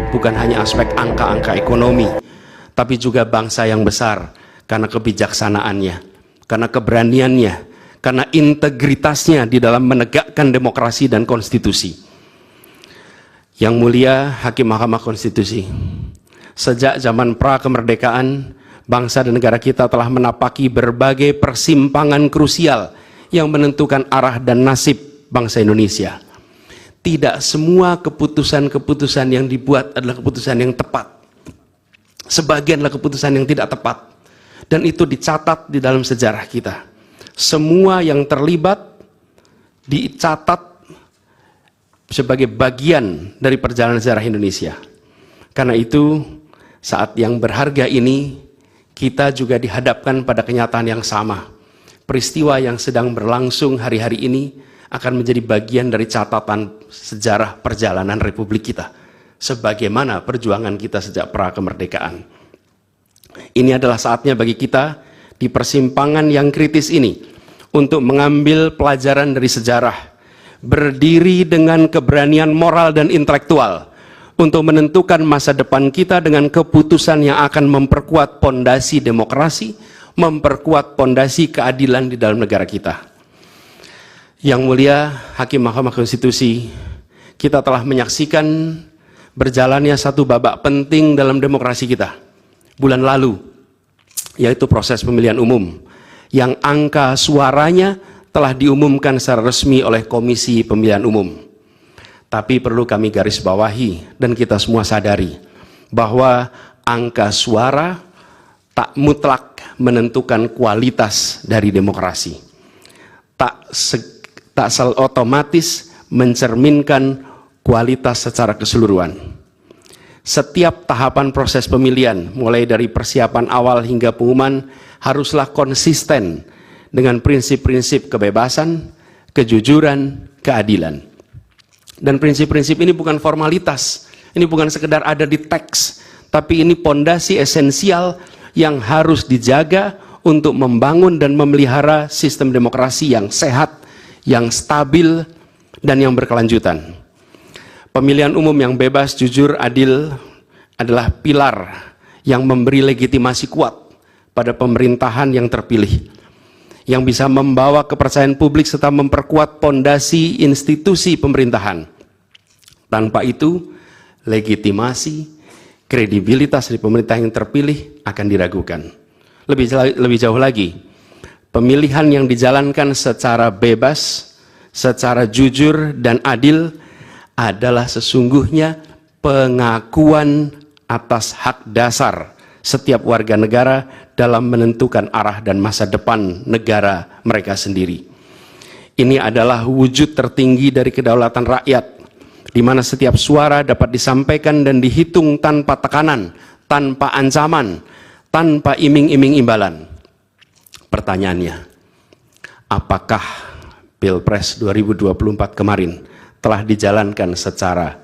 Bukan hanya aspek angka-angka ekonomi, tapi juga bangsa yang besar karena kebijaksanaannya, karena keberaniannya, karena integritasnya di dalam menegakkan demokrasi dan konstitusi. Yang mulia Hakim Mahkamah Konstitusi, sejak zaman pra-kemerdekaan, bangsa dan negara kita telah menapaki berbagai persimpangan krusial yang menentukan arah dan nasib bangsa Indonesia. Tidak semua keputusan-keputusan yang dibuat adalah keputusan yang tepat. Sebagian adalah keputusan yang tidak tepat. Dan itu dicatat di dalam sejarah kita. Semua yang terlibat dicatat sebagai bagian dari perjalanan sejarah Indonesia. Karena itu, saat yang berharga ini, kita juga dihadapkan pada kenyataan yang sama. Peristiwa yang sedang berlangsung hari-hari ini akan menjadi bagian dari catatan sejarah perjalanan Republik kita, sebagaimana perjuangan kita sejak pra-kemerdekaan. Ini adalah saatnya bagi kita di persimpangan yang kritis ini untuk mengambil pelajaran dari sejarah, berdiri dengan keberanian moral dan intelektual untuk menentukan masa depan kita dengan keputusan yang akan memperkuat pondasi demokrasi, memperkuat pondasi keadilan di dalam negara kita. Yang mulia Hakim Mahkamah Konstitusi, kita telah menyaksikan berjalannya satu babak penting dalam demokrasi kita bulan lalu, yaitu proses pemilihan umum yang angka suaranya telah diumumkan secara resmi oleh Komisi Pemilihan Umum. Tapi perlu kami garis bawahi dan kita semua sadari bahwa angka suara tak mutlak menentukan kualitas dari demokrasi. Tak otomatis mencerminkan kualitas secara keseluruhan. Setiap tahapan proses pemilihan, mulai dari persiapan awal hingga pengumuman, haruslah konsisten dengan prinsip-prinsip kebebasan, kejujuran, keadilan. Dan prinsip-prinsip ini bukan formalitas, ini bukan sekedar ada di teks, tapi ini pondasi esensial yang harus dijaga untuk membangun dan memelihara sistem demokrasi yang sehat, yang stabil, dan yang berkelanjutan. Pemilihan umum yang bebas, jujur, adil adalah pilar yang memberi legitimasi kuat pada pemerintahan yang terpilih, yang bisa membawa kepercayaan publik serta memperkuat pondasi institusi pemerintahan. Tanpa itu, legitimasi, kredibilitas dari pemerintah yang terpilih akan diragukan. Lebih jauh lagi, pemilihan yang dijalankan secara bebas, secara jujur dan adil adalah sesungguhnya pengakuan atas hak dasar setiap warga negara dalam menentukan arah dan masa depan negara mereka sendiri. Ini adalah wujud tertinggi dari kedaulatan rakyat, di mana setiap suara dapat disampaikan dan dihitung tanpa tekanan, tanpa ancaman, tanpa iming-iming imbalan. Pertanyaannya, apakah Pilpres 2024 kemarin telah dijalankan secara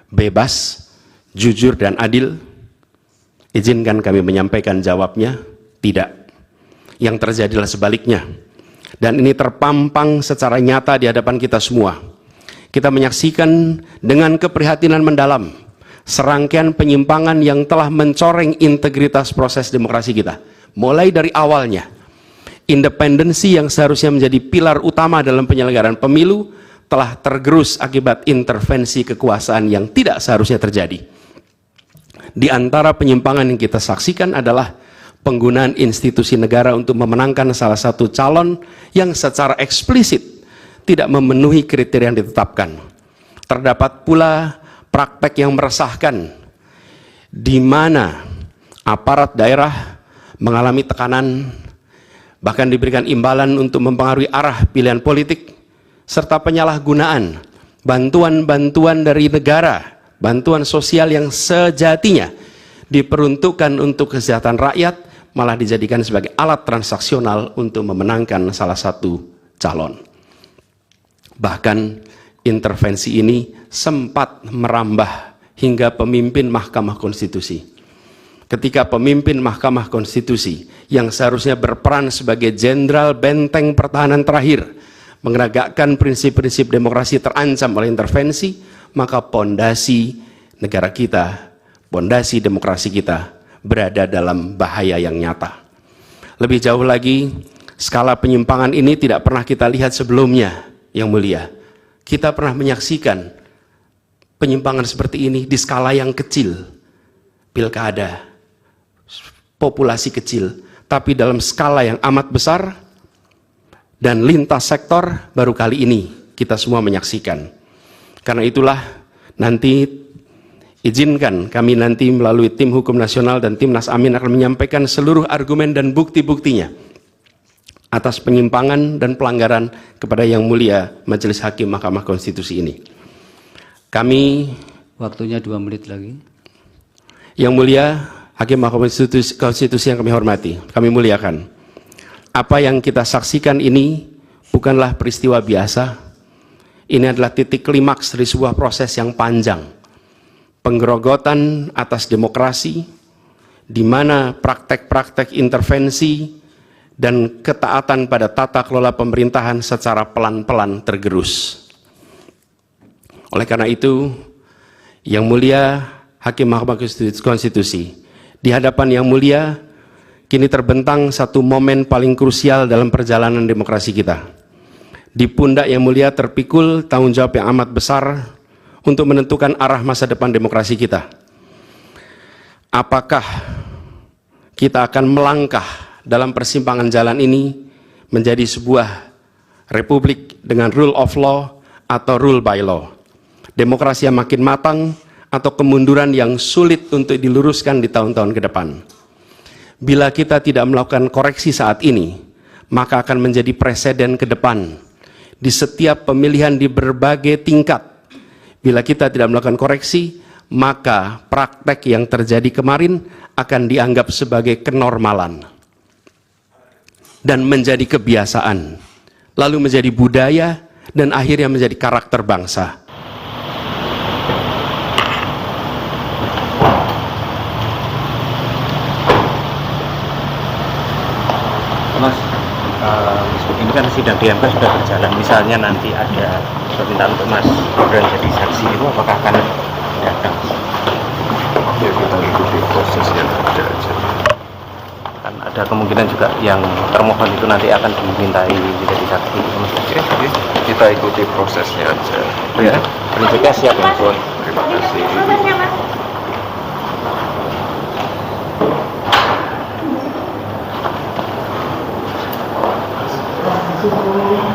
bebas, jujur, dan adil? Izinkan kami menyampaikan jawabnya, tidak. Yang terjadilah sebaliknya. Dan ini terpampang secara nyata di hadapan kita semua. Kita menyaksikan dengan keprihatinan mendalam serangkaian penyimpangan yang telah mencoreng integritas proses demokrasi kita. Mulai dari awalnya, independensi yang seharusnya menjadi pilar utama dalam penyelenggaraan pemilu telah tergerus akibat intervensi kekuasaan yang tidak seharusnya terjadi. Di antara penyimpangan yang kita saksikan adalah penggunaan institusi negara untuk memenangkan salah satu calon yang secara eksplisit tidak memenuhi kriteria yang ditetapkan. Terdapat pula praktek yang meresahkan, di mana aparat daerah mengalami tekanan, bahkan diberikan imbalan untuk mempengaruhi arah pilihan politik, serta penyalahgunaan bantuan-bantuan dari negara, bantuan sosial yang sejatinya diperuntukkan untuk kesejahteraan rakyat, malah dijadikan sebagai alat transaksional untuk memenangkan salah satu calon. Bahkan intervensi ini sempat merambah hingga pemimpin Mahkamah Konstitusi. ketika pemimpin Mahkamah Konstitusi yang seharusnya berperan sebagai jenderal benteng pertahanan terakhir menegakkan prinsip-prinsip demokrasi terancam oleh intervensi, maka pondasi negara kita, pondasi demokrasi kita berada dalam bahaya yang nyata. Lebih jauh lagi, skala penyimpangan ini tidak pernah kita lihat sebelumnya, Yang Mulia. Kita pernah menyaksikan penyimpangan seperti ini di skala yang kecil, pilkada, populasi kecil, tapi dalam skala yang amat besar dan lintas sektor baru kali ini kita semua menyaksikan. Karena itulah nanti izinkan kami nanti melalui tim hukum nasional dan Timnas Amin akan menyampaikan seluruh argumen dan bukti-buktinya atas penyimpangan dan pelanggaran kepada Yang Mulia Majelis Hakim Mahkamah Konstitusi ini. Kami, waktunya 2 menit lagi. Yang Mulia Hakim Mahkamah Konstitusi yang kami hormati, kami muliakan. Apa yang kita saksikan ini bukanlah peristiwa biasa. Ini adalah titik klimaks dari sebuah proses yang panjang. Penggerogotan atas demokrasi, di mana praktek-praktek intervensi dan ketaatan pada tata kelola pemerintahan secara pelan-pelan tergerus. Oleh karena itu, Yang Mulia Hakim Mahkamah Konstitusi, di hadapan Yang Mulia, kini terbentang satu momen paling krusial dalam perjalanan demokrasi kita. Di pundak Yang Mulia terpikul tanggung jawab yang amat besar untuk menentukan arah masa depan demokrasi kita. Apakah kita akan melangkah dalam persimpangan jalan ini menjadi sebuah republik dengan rule of law atau rule by law? Demokrasi yang makin matang atau kemunduran yang sulit untuk diluruskan di tahun-tahun ke depan? Bila kita tidak melakukan koreksi saat ini, maka akan menjadi presiden ke depan di setiap pemilihan di berbagai tingkat. Bila kita tidak melakukan koreksi, maka praktek yang terjadi kemarin akan dianggap sebagai kenormalan dan menjadi kebiasaan, lalu menjadi budaya, dan akhirnya menjadi karakter bangsa. Mas, ini kan sidang di MK sudah berjalan. Misalnya nanti ada permintaan untuk Mas Gibran jadi saksi, itu apakah akan datang? Ya, kita ikuti prosesnya ada aja. Kan ada kemungkinan juga yang termohon itu nanti akan dimintai menjadi saksi. Oke, kita ikuti prosesnya aja. Ya, prinsipnya siap ya, Mas. Terima kasih. Thank you.